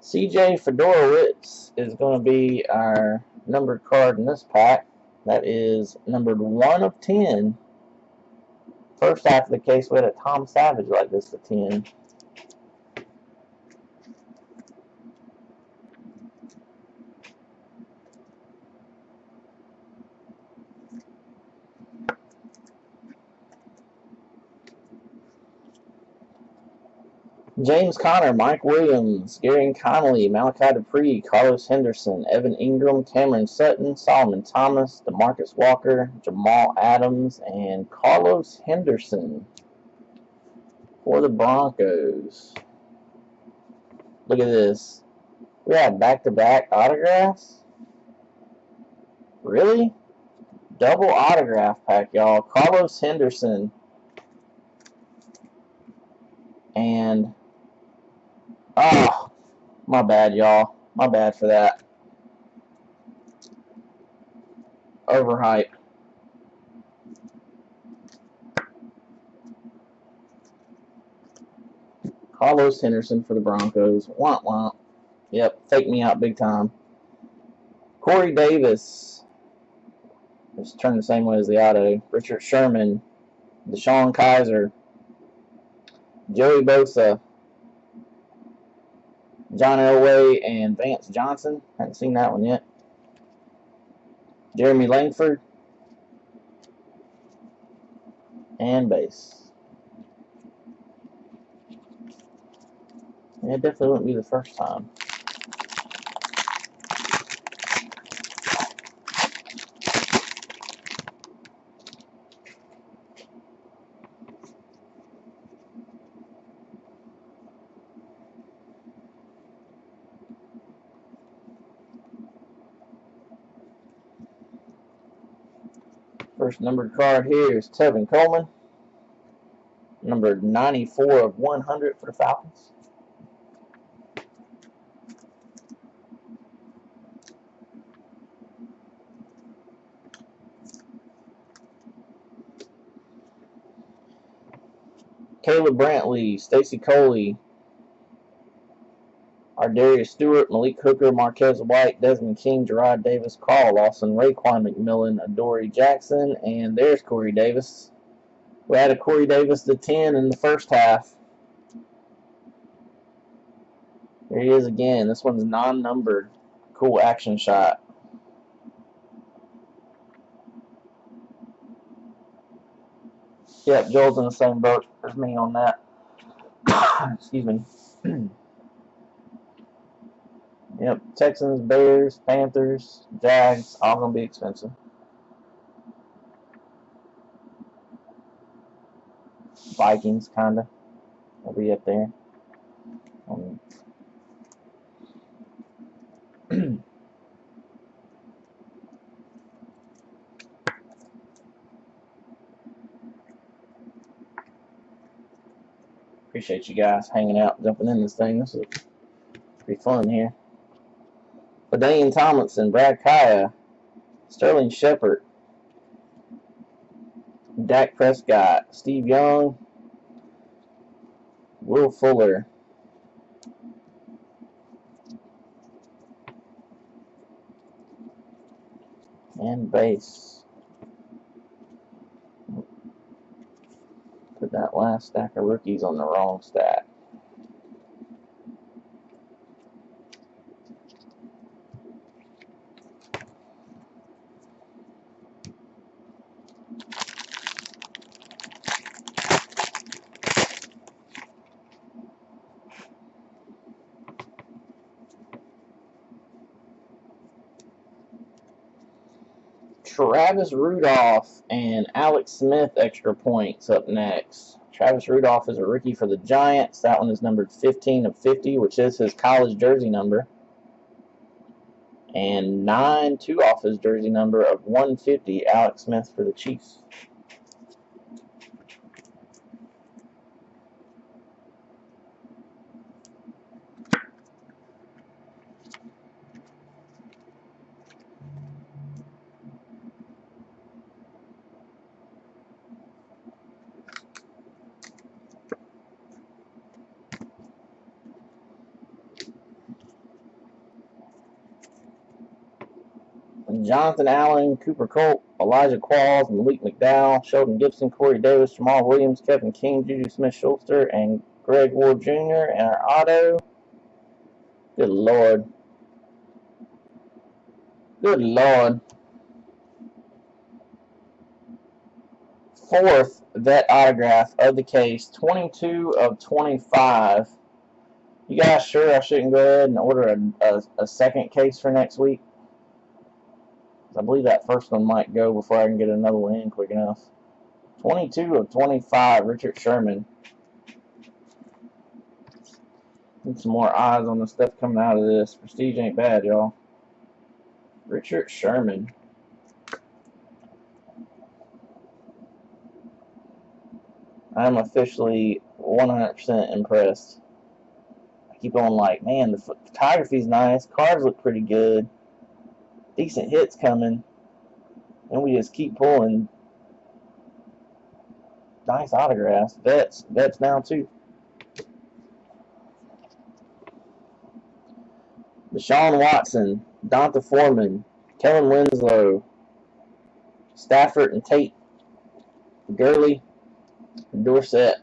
CJ Fedorowicz is going to be our numbered card in this pack. That is numbered 1 of 10. First half of the case, we had a Tom Savage like this for 10. James Conner, Mike Williams, Gary Connolly, Malachi Dupree, Carlos Henderson, Evan Ingram, Cameron Sutton, Solomon Thomas, DeMarcus Walker, Jamal Adams, and Carlos Henderson for the Broncos. Look at this. We have back-to-back autographs? Really? Double autograph pack, y'all. Carlos Henderson and... Oh, my bad, y'all. My bad for that. Overhype. Carlos Henderson for the Broncos. Womp womp. Yep, fake me out big time. Corey Davis. Just turned the same way as the auto. Richard Sherman. Deshaun Kaiser. Joey Bosa. John Elway and Vance Johnson. Haven't seen that one yet. Jeremy Langford. And base. It definitely wouldn't be the first time. First numbered card here is Tevin Coleman, number 94 of 100 for the Falcons. Caleb Brantley, Stacy Coley, Ardarius Stewart, Malik Hooker, Marquez White, Desmond King, Gerard Davis, Carl Lawson, Raekwon McMillan, Adoree Jackson, and there's Corey Davis. We had a Corey Davis to 10 in the first half. Here he is again. This one's non-numbered. Cool action shot. Yep, Joel's in the same boat as me on that. Excuse me. Yep, Texans, Bears, Panthers, Jags, all going to be expensive. Vikings, kind of. Will be up there. Appreciate you guys hanging out, jumping in this thing. This is pretty fun here. LaDainian Tomlinson, Brad Kaya, Sterling Shepard, Dak Prescott, Steve Young, Will Fuller, and base. Put that last stack of rookies on the wrong stack. Travis Rudolph and Alex Smith extra points up next. Travis Rudolph is a rookie for the Giants. That one is numbered 15 of 50, which is his college jersey number. And 9-2 off his jersey number of 150, Alex Smith for the Chiefs. Jonathan Allen, Cooper Kupp, Elijah Qualls, Malik McDowell, Sheldon Gibson, Corey Davis, Jamal Williams, Kevin King, Juju Smith-Schuster, and Greg Ward Jr. And our auto. Good Lord. Good Lord. Fourth vet autograph of the case, 22 of 25. You guys sure I shouldn't go ahead and order a second case for next week? I believe that first one might go before I can get another one in quick enough. 22 of 25, Richard Sherman. Need some more eyes on the stuff coming out of this. Prestige ain't bad, y'all. Richard Sherman. I'm officially 100% impressed. I keep on like, man, the photography's nice. Cards look pretty good. Decent hits coming, and we just keep pulling nice autographs. Vets now too. Deshaun Watson, Donta Foreman, Kellen Winslow, Stafford and Tate, Gurley, and Dorsett.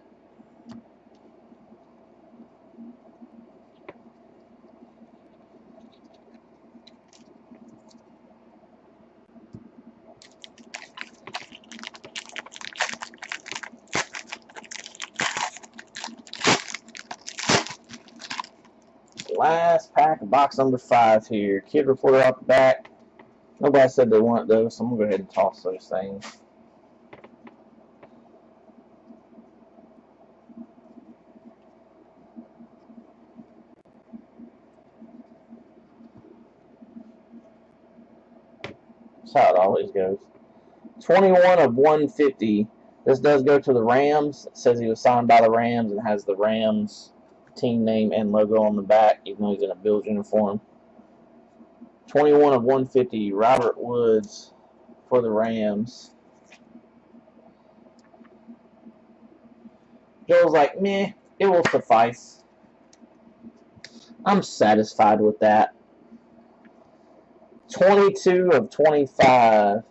Last pack of box number 5 here. Kid reporter off the back. Nobody said they want those, so I'm going to go ahead and toss those things. That's how it always goes. 21 of 150. This does go to the Rams. It says he was signed by the Rams and has the Rams team name and logo on the back, even though he's in a Bills uniform. 21 of 150, Robert Woods for the Rams. Joe's like, meh, it will suffice. I'm satisfied with that. 22 of 25.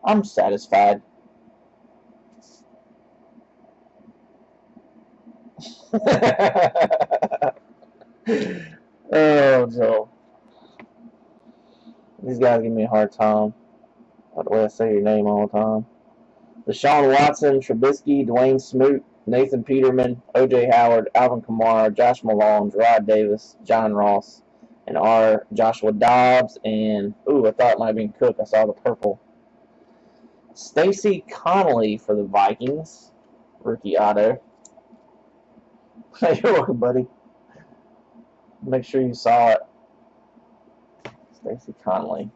I'm satisfied. Oh, Joe. These guys give me a hard time. By the way I say your name all the time. Deshaun Watson, Trubisky, Dwayne Smoot, Nathan Peterman, O.J. Howard, Alvin Kamara, Josh Malone, Gerard Davis, John Ross, and R. Joshua Dobbs, and, I thought it might have been Cook. I saw the purple. Stacy Connolly for the Vikings. Rookie auto. You're welcome, buddy. Make sure you saw it. Stacy Connolly.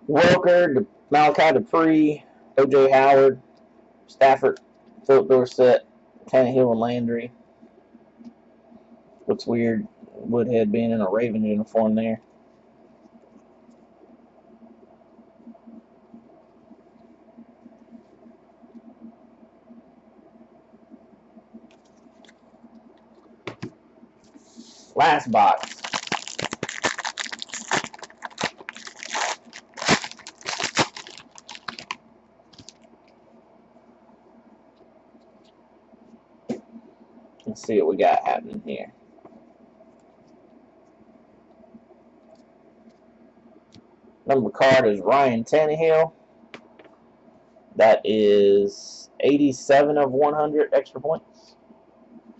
Welker, Malachi Dupree, O.J. Howard, Stafford, Philip Dorsett, Tannehill, and Landry. Looks weird, Woodhead being in a Raven uniform there. Last box. Let's see what we got happening here. Number card is Ryan Tannehill. That is 87 of 100 extra points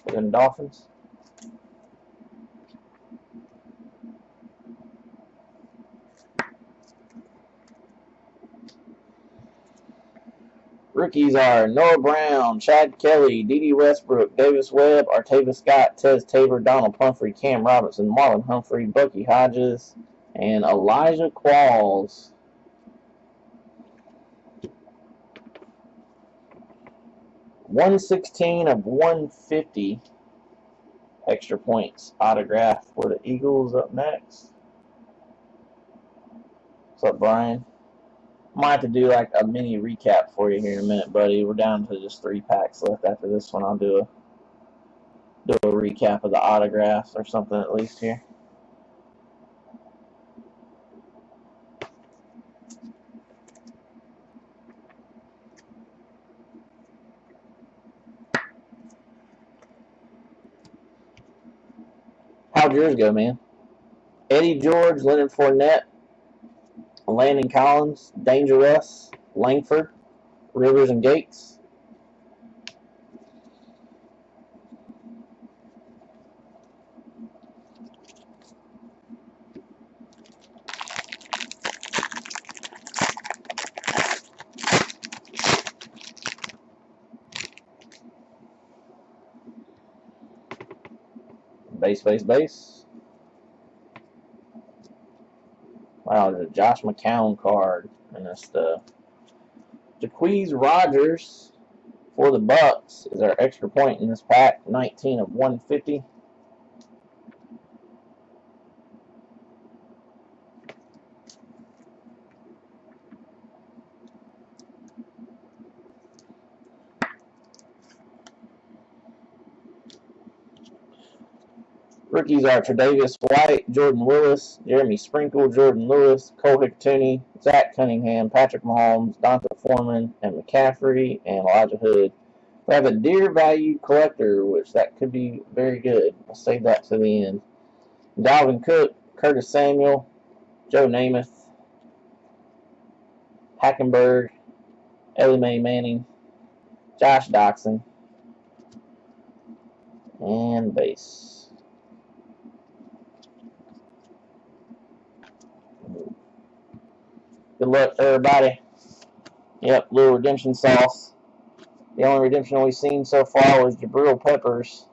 for the Dolphins. Rookies are Noah Brown, Chad Kelly, Dede Westbrook, Davis Webb, Artavis Scott, Tez Tabor, Donald Pumphrey, Cam Robinson, Marlon Humphrey, Bucky Hodges, and Elijah Qualls. $116 of 150 extra points autograph for the Eagles up next. What's up, Brian? Might have to do like a mini recap for you here in a minute, buddy. We're down to just 3 packs left after this one. I'll do a recap of the autographs or something at least here. How'd yours go, man? Eddie George, Leonard Fournette, Landon Collins, Dangerous, Langford, Rivers and Gates. Base. Wow, there's a Josh McCown card and that's the Jaquez Rogers for the Bucks is our extra point in this pack. 19 of 150. Rookies are Tre'Davious White, Jordan Willis, Jeremy Sprinkle, Jordan Lewis, Cole Hickentooney, Zach Cunningham, Patrick Mahomes, Donta Foreman, and McCaffrey, and Elijah Hood. We have a deer value collector, which that could be very good. I'll save that to the end. Dalvin Cook, Curtis Samuel, Joe Namath, Hackenberg, Ellie Mae Manning, Josh Doxson, and base. Good luck, everybody. Yep, little redemption sauce. The only redemption we've seen so far was Jabril Peppers.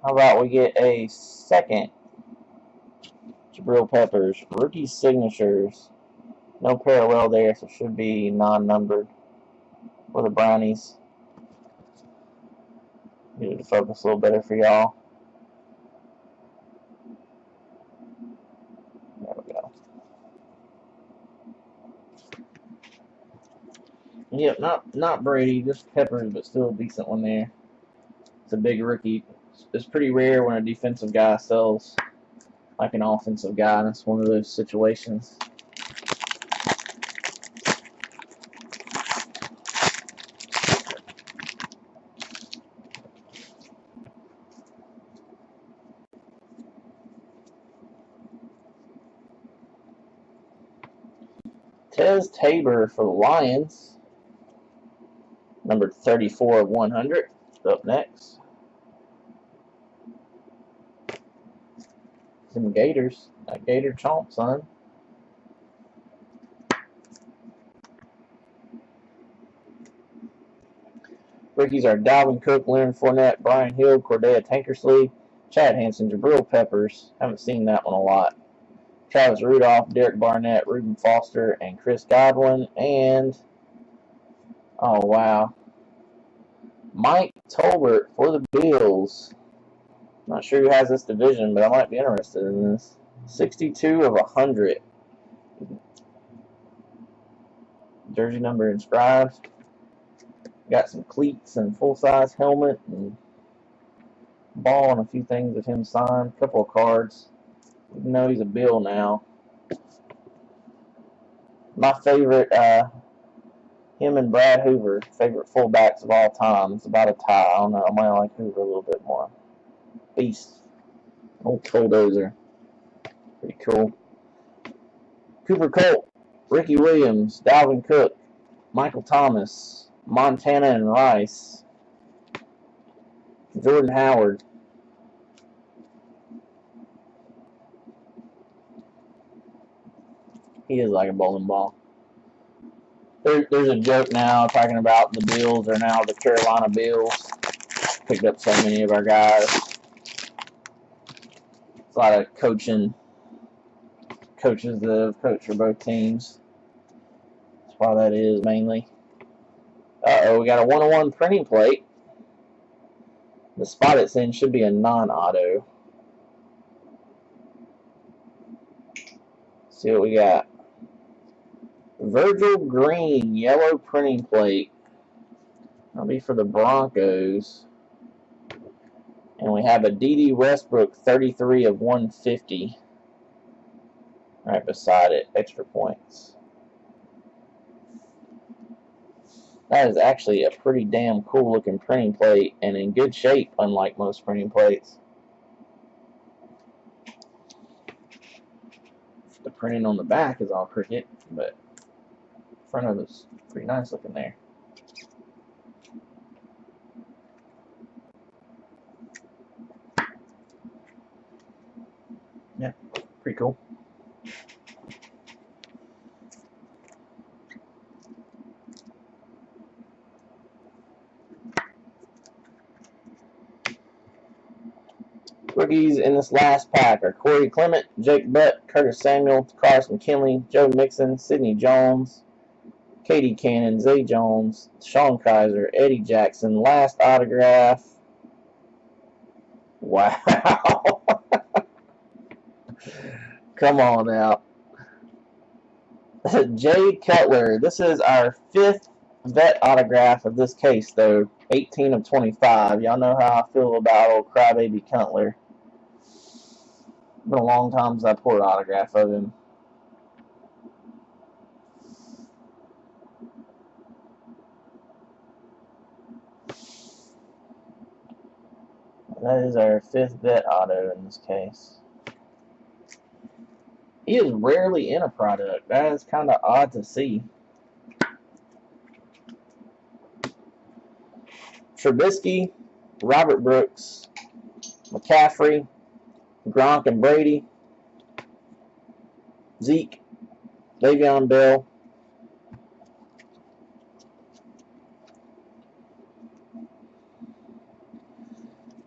How about we get a second Jabril Peppers? Rookie signatures. No parallel there, so should be non-numbered for the Brownies. Get it to focus a little better for y'all. There we go. Yep, not Brady, just Peppers, but still a decent one there. It's a big rookie. It's pretty rare when a defensive guy sells like an offensive guy, and it's one of those situations. Tez Tabor for the Lions, number 34 of 100. Up next. Some Gators. That Gator chomp, son. Rookies are Dalvin Cook, Leonard Fournette, Brian Hill, Cordea Tankersley, Chad Hansen, Jabril Peppers. Haven't seen that one a lot. Travis Rudolph, Derek Barnett, Reuben Foster, and Chris Godwin. And, oh, wow. Mike Tolbert for the Bills. Not sure who has this division, but I might be interested in this. 62 of 100. Jersey number inscribed. Got some cleats and full-size helmet and ball and a few things of him signed. A couple of cards. You know he's a Bill now. My favorite, him and Brad Hoover, favorite fullbacks of all time. It's about a tie. I don't know. I might like Hoover a little bit more. Beast. Old bulldozer. Pretty cool. Cooper Colt, Ricky Williams, Dalvin Cook, Michael Thomas, Montana and Rice, Jordan Howard. He is like a bowling ball. There's a joke now talking about the Bills are now the Carolina Bills. Picked up so many of our guys. It's a lot of coaches that have coached for both teams. That's why that is mainly. Uh-oh, we got a 101 printing plate. The spot it's in should be a non-auto. See what we got. Virgil Green, yellow printing plate. That'll be for the Broncos. And we have a D.D. Westbrook, 33 of 150. Right beside it, extra points. That is actually a pretty damn cool looking printing plate and in good shape, unlike most printing plates. The printing on the back is all crooked, but the front of it's pretty nice looking there. Yeah, pretty cool. Rookies in this last pack are Corey Clement, Jake Butt, Curtis Samuel, Carson Kinley, Joe Mixon, Sidney Jones, Katie Cannon, Zay Jones, Sean Kaiser, Eddie Jackson. Last autograph. Wow. Come on now. Jay Cutler. This is our 5th vet autograph of this case, though. 18 of 25. Y'all know how I feel about old Crybaby Cutler. Been a long time since I poured an autograph of him. That is our 5th vet auto in this case. He is rarely in a product. That is kind of odd to see. Trubisky, Robert Brooks, McCaffrey, Gronk and Brady, Zeke, Le'Veon Bell,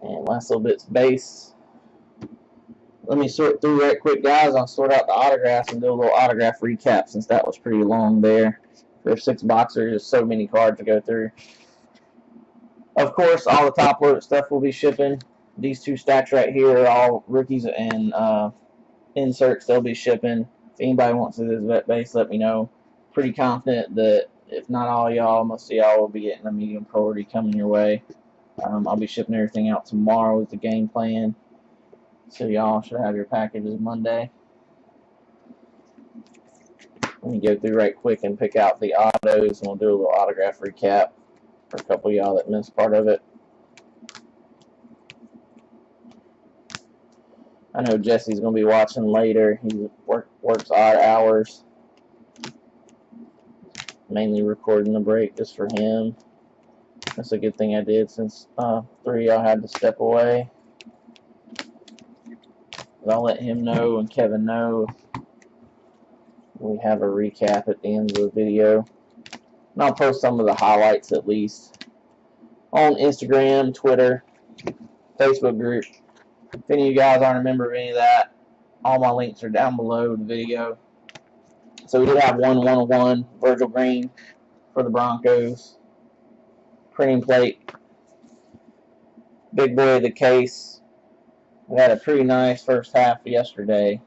and last little bit's base. Let me sort through right quick, guys. I'll sort out the autographs and do a little autograph recap since that was pretty long there. For a 6-boxer, just so many cards to go through. Of course, all the top-loaded stuff will be shipping. These 2 stacks right here are all rookies and inserts. They'll be shipping. If anybody wants this vet base, let me know. Pretty confident that if not all y'all, most of y'all will be getting a medium priority coming your way. I'll be shipping everything out tomorrow with the game plan. So y'all should have your packages Monday. Let me go through right quick and pick out the autos, and we'll do a little autograph recap for a couple of y'all that missed part of it. I know Jesse's going to be watching later. He works odd hours. Mainly recording the break just for him. That's a good thing I did since 3 of y'all had to step away. But I'll let him know and Kevin know. We have a recap at the end of the video. And I'll post some of the highlights at least on Instagram, Twitter, Facebook group. If any of you guys aren't a member of any of that, all my links are down below the video. So we did have 1/101 Virgil Green for the Broncos. Printing plate. Big boy of the case. We had a pretty nice first half yesterday.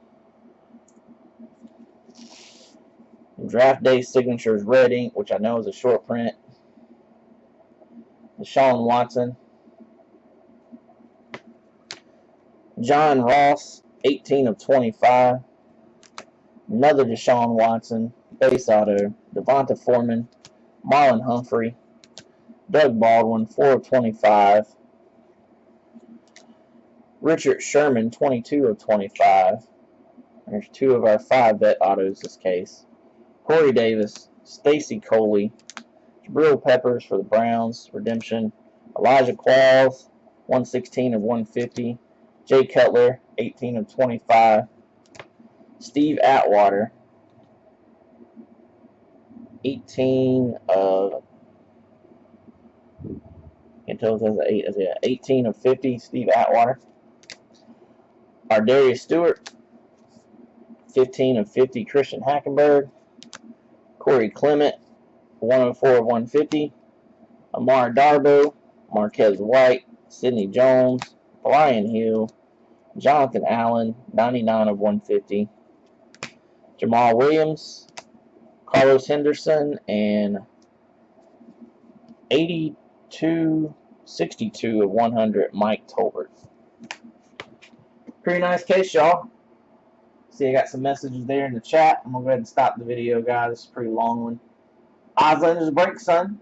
Draft day signatures red ink, which I know is a short print. Deshaun Watson. John Ross, 18/25. Another Deshaun Watson. Base auto. Devonta Foreman. Marlon Humphrey. Doug Baldwin, 4/25. Richard Sherman, 22/25. There's 2 of our 5 vet autos this case. Corey Davis, Stacy Coley, Jabril Peppers for the Browns, redemption. Elijah Qualls, 1/16/150. Jay Cutler, 18/25. Steve Atwater, 18/50. Steve Atwater. Ardarius Stewart, 15/50. Christian Hackenberg. Corey Clement, 104/150. Amar Darbo, Marquez White, Sidney Jones, Brian Hill, Jonathan Allen, 99/150. Jamal Williams, Carlos Henderson, and 82/62/100 Mike Tolbert. Pretty nice case, y'all. See, I got some messages there in the chat. I'm going to go ahead and stop the video, guys. It's a pretty long one. Islanders break, son.